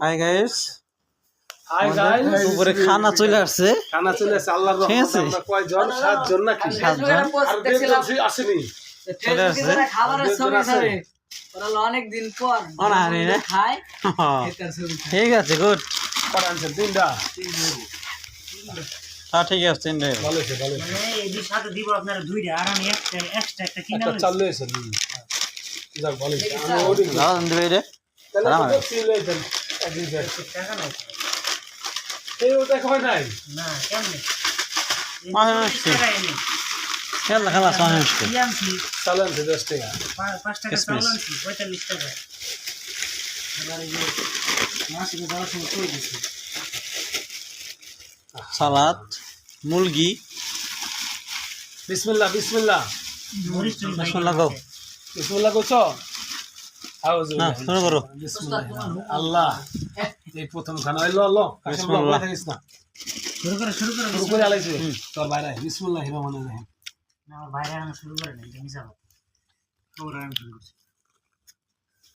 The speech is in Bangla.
হাই গাইস দুপুরে খানা চলে আসছে আল্লাহর রহমতে আমরা কয়জন 7 জন নাকি 7 জন আর বেশি আসেনি চলে আসছে খাবারের ছবি ধরে ওরা অনেক দিন পর অনাহারি রে খায় ঠিক আছে গুড পারানছে তিনটা হ্যাঁ ঠিক আছে তিনটে ভালো আছে ভালো মানে এদিকে সাথে দিব আপনারা দুইটা আর আমি একটা এক্সট্রা একটা কিনা একটা চালু হয়েছে যাক ভালো আছে আমি ওডি দাদা দিবে রে তাহলে তো তিন দেন একদিন টাকা নাই এই ওটা কই নাই না কেমনে খেলা খেলা সাহেব চালান 10 টাকা 5 টাকা চালান 45 টাকা এবারে যে মাসিকে যাওয়ার সময় কই দিছি সালাদ মুরগি বিসমিল্লাহ বিসমিল্লাহ মরিচ চুল ভাই বিসমিল্লাহ গো বিসমিল্লাহ কইছো আউযু না শুরু করো বিসমিল্লাহ আল্লাহ এই প্রথম খানা হইলো আল্লাহ বিসমিল্লাহ থাকিস না শুরু শুরু করে আলাইছে তোর বাইরে বিসমিল্লাহির রহমানির রহিম না আমার বাইরে আনা শুরু করে নাই জানি যাব ওরা আমি শুরু করছি